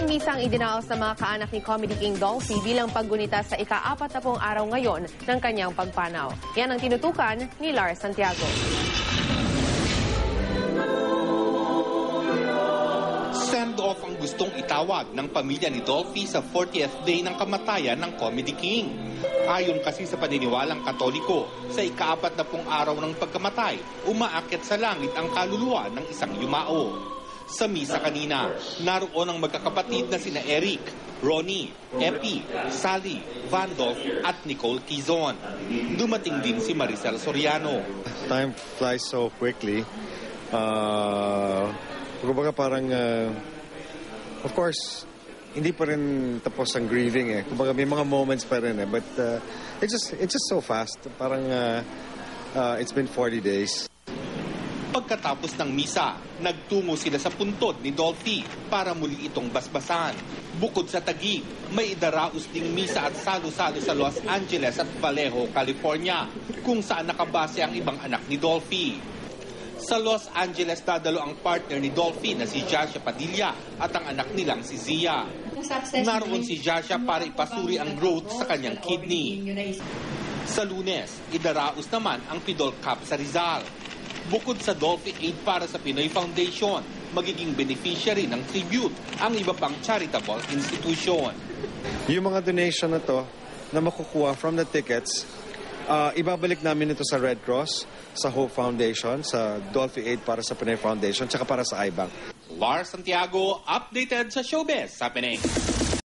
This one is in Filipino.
misang idinaos ng mga kaanak ni Comedy King Dolphy bilang paggunita sa ika-40 araw ngayon ng kanyang pagpanaw. Yan ang tinutukan ni Lars Santiago. Send-off ang gustong itawag ng pamilya ni Dolphy sa 40th day ng kamatayan ng Comedy King. Ayon kasi sa paniniwalang Katoliko, sa ika-40 araw ng pagkamatay, umaakyat sa langit ang kaluluwa ng isang yumao. Sa misa kanina, naroon ang magkakapatid na sina Eric, Ronnie, Epi, Sally, Vandolph at Nicole Quizon. Dumating din si Maricel Soriano. Time flies so quickly. Kumbaga parang, of course, hindi pa rin tapos ang grieving eh. Kumbaga may mga moments pa rin eh. But it's just so fast. Parang it's been 40 days. Pagkatapos ng misa, nagtungo sila sa puntod ni Dolphy para muli itong basbasan. Bukod sa Taguig, may idaraos ding misa at salo-salo sa Los Angeles at Vallejo, California, kung saan nakabase ang ibang anak ni Dolphy. Sa Los Angeles dadalo ang partner ni Dolphy na si Jasha Padilla at ang anak nilang si Zia. Naroon si Jasha para ipasuri ang growth sa kanyang kidney. Sa Lunes, idaraos naman ang Pidol Cup sa Rizal. Bukod sa Dolphy Aid para sa Pinoy Foundation, magiging beneficiary ng tribute ang iba pang charitable institution. Yung mga donation na to na makukuha from the tickets, ibabalik namin ito sa Red Cross, sa Hope Foundation, sa Dolphy Aid para sa Pinoy Foundation, tsaka para sa iBank. Lars Santiago, updated sa Showbiz sa Pinay.